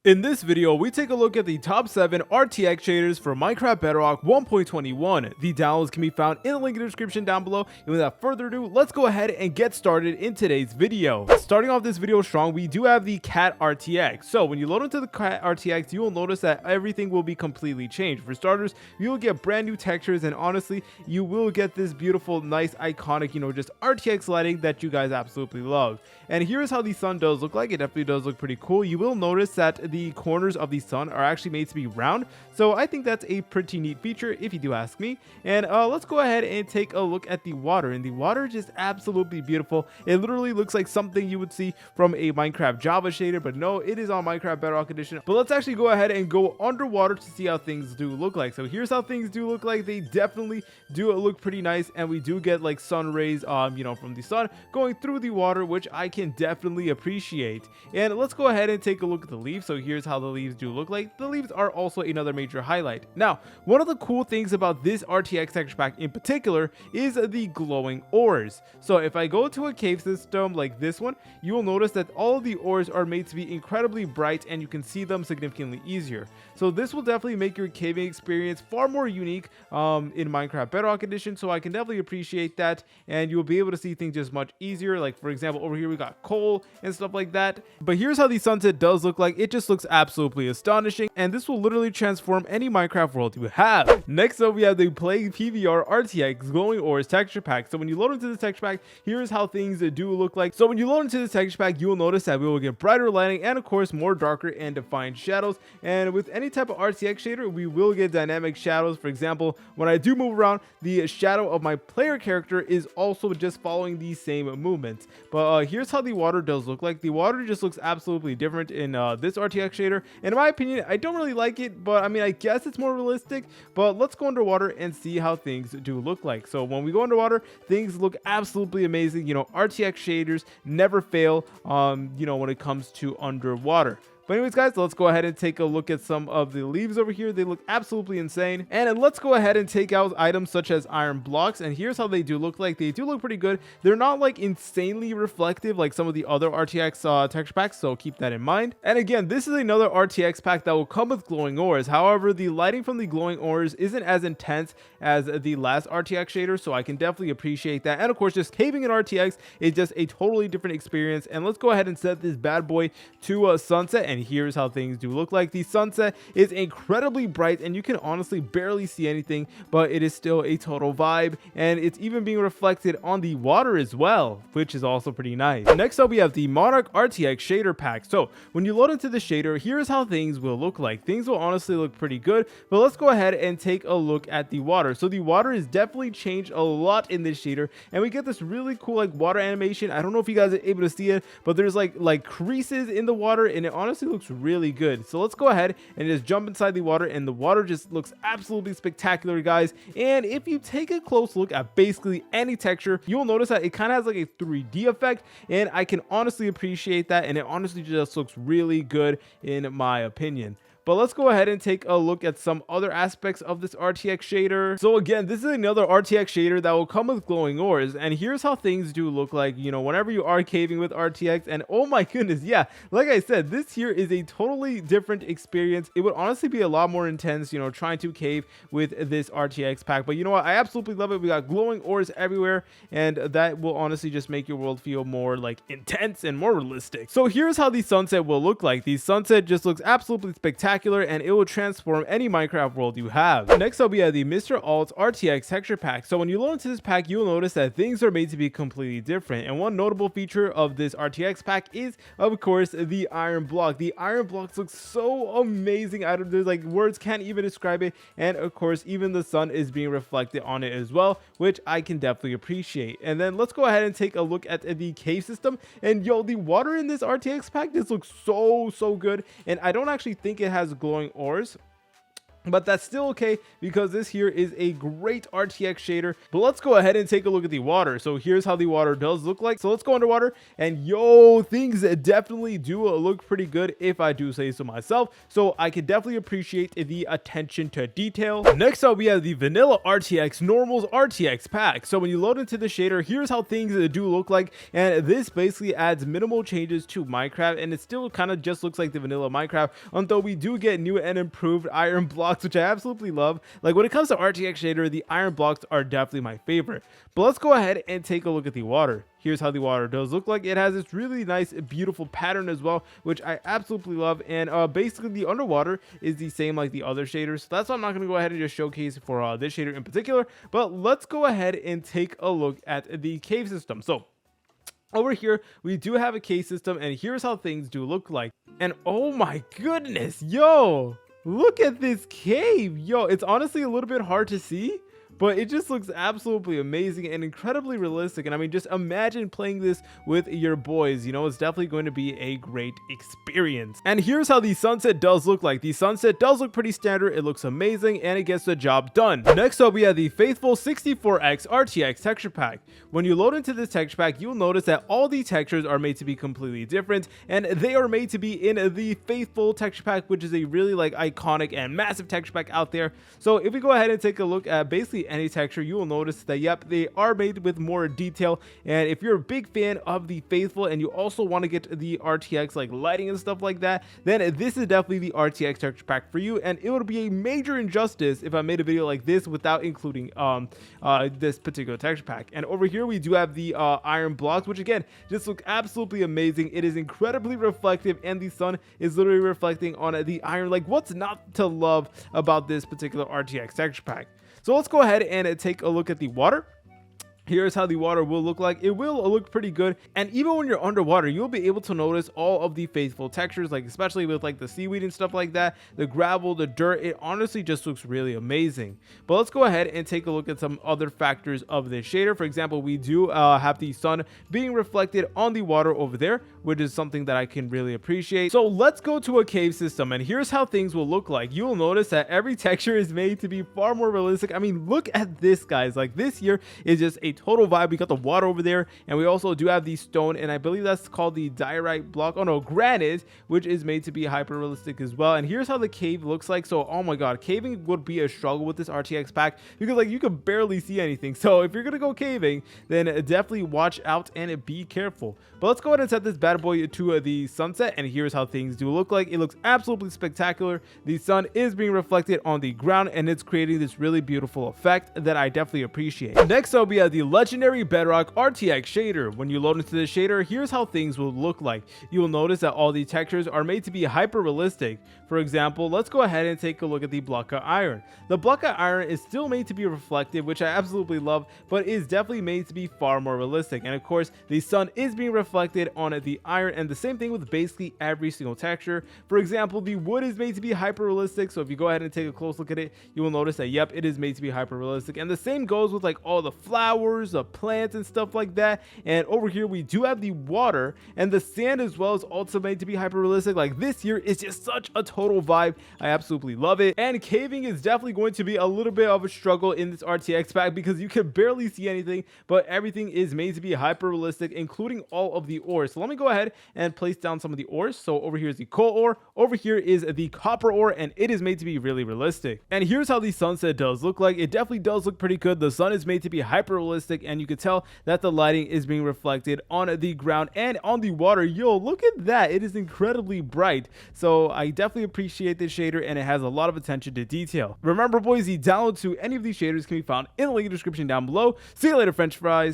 In this video, we take a look at the top 7 RTX shaders for Minecraft Bedrock 1.21. The downloads can be found in the link in the description down below. And without further ado, let's go ahead and get started in today's video. Starting off this video strong, we do have the Cat RTX. So when you load into the Cat RTX, you will notice that everything will be completely changed. For starters, you will get brand new textures, and honestly, you will get this beautiful, nice, iconic, just RTX lighting that you guys absolutely love. And here's how the sun does look like. It definitely does look pretty cool. You will notice that the corners of the sun are actually made to be round, so I think that's a pretty neat feature if you do ask me. And let's go ahead and take a look at the water, and the water is just absolutely beautiful. It literally looks like something you would see from a Minecraft Java shader, but no, it is on Minecraft Bedrock edition. But let's actually go ahead and go underwater to see how things do look like. So here's how things do look like. They definitely do look pretty nice, and we do get like sun rays from the sun going through the water, which I can definitely appreciate. And let's go ahead and take a look at the leaves. So here's how the leaves do look like. The leaves are also another major highlight. Now, one of the cool things about this RTX texture pack in particular is the glowing ores. So if I go to a cave system like this one, you will notice that all of the ores are made to be incredibly bright, and you can see them significantly easier. So this will definitely make your caving experience far more unique in Minecraft Bedrock edition. So I can definitely appreciate that, and you'll be able to see things just much easier. Like for example, over here we got coal and stuff like that. But here's how the sunset does look like. It just looks absolutely astonishing, and this will literally transform any Minecraft world you have. Next up, we have the Plague PVR RTX glowing ores texture pack. So when you load into this texture pack, here's how things do look like. So when you load into this texture pack, you will notice that we will get brighter lighting and of course more darker and defined shadows. And with any type of RTX shader, we will get dynamic shadows. For example, when I do move around, the shadow of my player character is also just following the same movements. But here's how the water does look like. The water just looks absolutely different in this RTX shader. And in my opinion, I don't really like it, but I mean, I guess it's more realistic. But let's go underwater and see how things do look like. So when we go underwater, things look absolutely amazing. RTX shaders never fail when it comes to underwater. But anyways, guys, let's go ahead and take a look at some of the leaves over here. They look absolutely insane. And let's go ahead and take out items such as iron blocks. And here's how they do look like. They do look pretty good. They're not like insanely reflective like some of the other RTX texture packs, so keep that in mind. And again, this is another RTX pack that will come with glowing ores. However, the lighting from the glowing ores isn't as intense as the last RTX shader, so I can definitely appreciate that. And of course, just caving in RTX is just a totally different experience. And let's go ahead and set this bad boy to sunset. And here's how things do look like. The sunset is incredibly bright, and you can honestly barely see anything, but it is still a total vibe, and it's even being reflected on the water as well, which is also pretty nice. Next up, we have the Monarch RTX shader pack. So when you load into the shader, here's how things will look like. Things will honestly look pretty good, but let's go ahead and take a look at the water. So the water is definitely changed a lot in this shader, and we get this really cool like water animation. I don't know if you guys are able to see it, but there's like creases in the water, and it honestly looks really good. So let's go ahead and just jump inside the water, and the water just looks absolutely spectacular, guys. And if you take a close look at basically any texture, you'll notice that it kind of has like a 3D effect, and I can honestly appreciate that, and it honestly just looks really good in my opinion. But let's go ahead and take a look at some other aspects of this RTX shader. So again, this is another RTX shader that will come with glowing ores, and here's how things do look like whenever you are caving with RTX. And oh my goodness, yeah, like I said, this here is a totally different experience. It would honestly be a lot more intense trying to cave with this RTX pack. But you know what, I absolutely love it. We got glowing ores everywhere, and that will honestly just make your world feel more like intense and more realistic. So here's how the sunset will look like. The sunset just looks absolutely spectacular, and it will transform any Minecraft world you have. Next up, we have the Mr. Alt's RTX texture pack. So when you load into this pack, you'll notice that things are made to be completely different. And one notable feature of this RTX pack is, of course, the iron block. The iron blocks look so amazing. There's like words can't even describe it. And of course, even the sun is being reflected on it as well, which I can definitely appreciate. And then let's go ahead and take a look at the cave system. And the water in this RTX pack, this looks so good. And I don't actually think it has glowing ores. but that's still okay because this here is a great RTX shader. But let's go ahead and take a look at the water. So here's how the water does look like. So let's go underwater, and yo, things definitely do look pretty good if I do say so myself. So I can definitely appreciate the attention to detail. Next up, we have the vanilla RTX normals RTX pack. So when you load into the shader, here's how things do look like, and this basically adds minimal changes to Minecraft, and it still kind of just looks like the vanilla Minecraft, although we do get new and improved iron blocks, which I absolutely love. Like, when it comes to RTX shader, the iron blocks are definitely my favorite. But let's go ahead and take a look at the water. Here's how the water does look like. It has this really nice, beautiful pattern as well, which I absolutely love. And basically the underwater is the same like the other shaders. So that's why I'm not going to go ahead and just showcase for this shader in particular. But let's go ahead and take a look at the cave system. So over here, we do have a cave system, and here's how things do look like. And oh my goodness, yo, look at this cave. Yo, it's honestly a little bit hard to see, but it just looks absolutely amazing and incredibly realistic. And I mean, just imagine playing this with your boys. You know, it's definitely going to be a great experience. And here's how the sunset does look like. The sunset does look pretty standard. It looks amazing, and it gets the job done. Next up, we have the faithful 64X RTX texture pack. When you load into this texture pack, you'll notice that all the textures are made to be completely different, and they are made to be in the faithful texture pack, which is a really like iconic and massive texture pack out there. So if we go ahead and take a look at basically any texture, you will notice that yep, they are made with more detail. And if you're a big fan of the faithful and you also want to get the RTX like lighting and stuff like that, then this is definitely the RTX texture pack for you. And it would be a major injustice if I made a video like this without including this particular texture pack. And over here we do have the iron blocks, which again just look absolutely amazing. It is incredibly reflective, and the sun is literally reflecting on the iron. Like, what's not to love about this particular RTX texture pack? So let's go ahead and take a look at the water. Here's how the water will look like. It will look pretty good, and even when you're underwater, you'll be able to notice all of the faithful textures, like especially with like the seaweed and stuff like that, the gravel, the dirt. It honestly just looks really amazing. But let's go ahead and take a look at some other factors of this shader. For example, we do have the sun being reflected on the water over there, which is something that I can really appreciate. So let's go to a cave system, and here's how things will look like. You will notice that every texture is made to be far more realistic. I mean, look at this, guys. Like, this here is just a total vibe. We got the water over there, and we also do have the stone, and I believe that's called the diorite block. Oh no, granite, which is made to be hyper realistic as well. And here's how the cave looks like. So oh my god, caving would be a struggle with this RTX pack because like you can barely see anything. So if you're gonna go caving, then definitely watch out and be careful. But let's go ahead and set this bad boy to the sunset, and here's how things do look like. It looks absolutely spectacular. The sun is being reflected on the ground, and it's creating this really beautiful effect that I definitely appreciate. Next up, we have the legendary Bedrock RTX shader. When you load into the shader, here's how things will look like. You will notice that all the textures are made to be hyper realistic. For example, let's go ahead and take a look at the block of iron. The block of iron is still made to be reflective, which I absolutely love, but is definitely made to be far more realistic. And of course, the sun is being reflected on the iron, and the same thing with basically every single texture. For example, the wood is made to be hyper realistic. So if you go ahead and take a close look at it, you will notice that yep, it is made to be hyper realistic. And the same goes with like all the flowers, the plants and stuff like that. And over here we do have the water, and the sand as well is also made to be hyper realistic. Like, this here is just such a total vibe. I absolutely love it. And caving is definitely going to be a little bit of a struggle in this RTX pack because you can barely see anything, but everything is made to be hyper realistic, including all of the ores. So let me go ahead and place down some of the ores. So over here is the coal ore, over here is the copper ore, and it is made to be really realistic. And here's how the sunset does look like. It definitely does look pretty good. The sun is made to be hyper realistic, and you can tell that the lighting is being reflected on the ground and on the water. Yo, look at that. It is incredibly bright. So I definitely appreciate this shader, and it has a lot of attention to detail. Remember, boys, the download to any of these shaders can be found in the link in the description down below. See you later, French fries.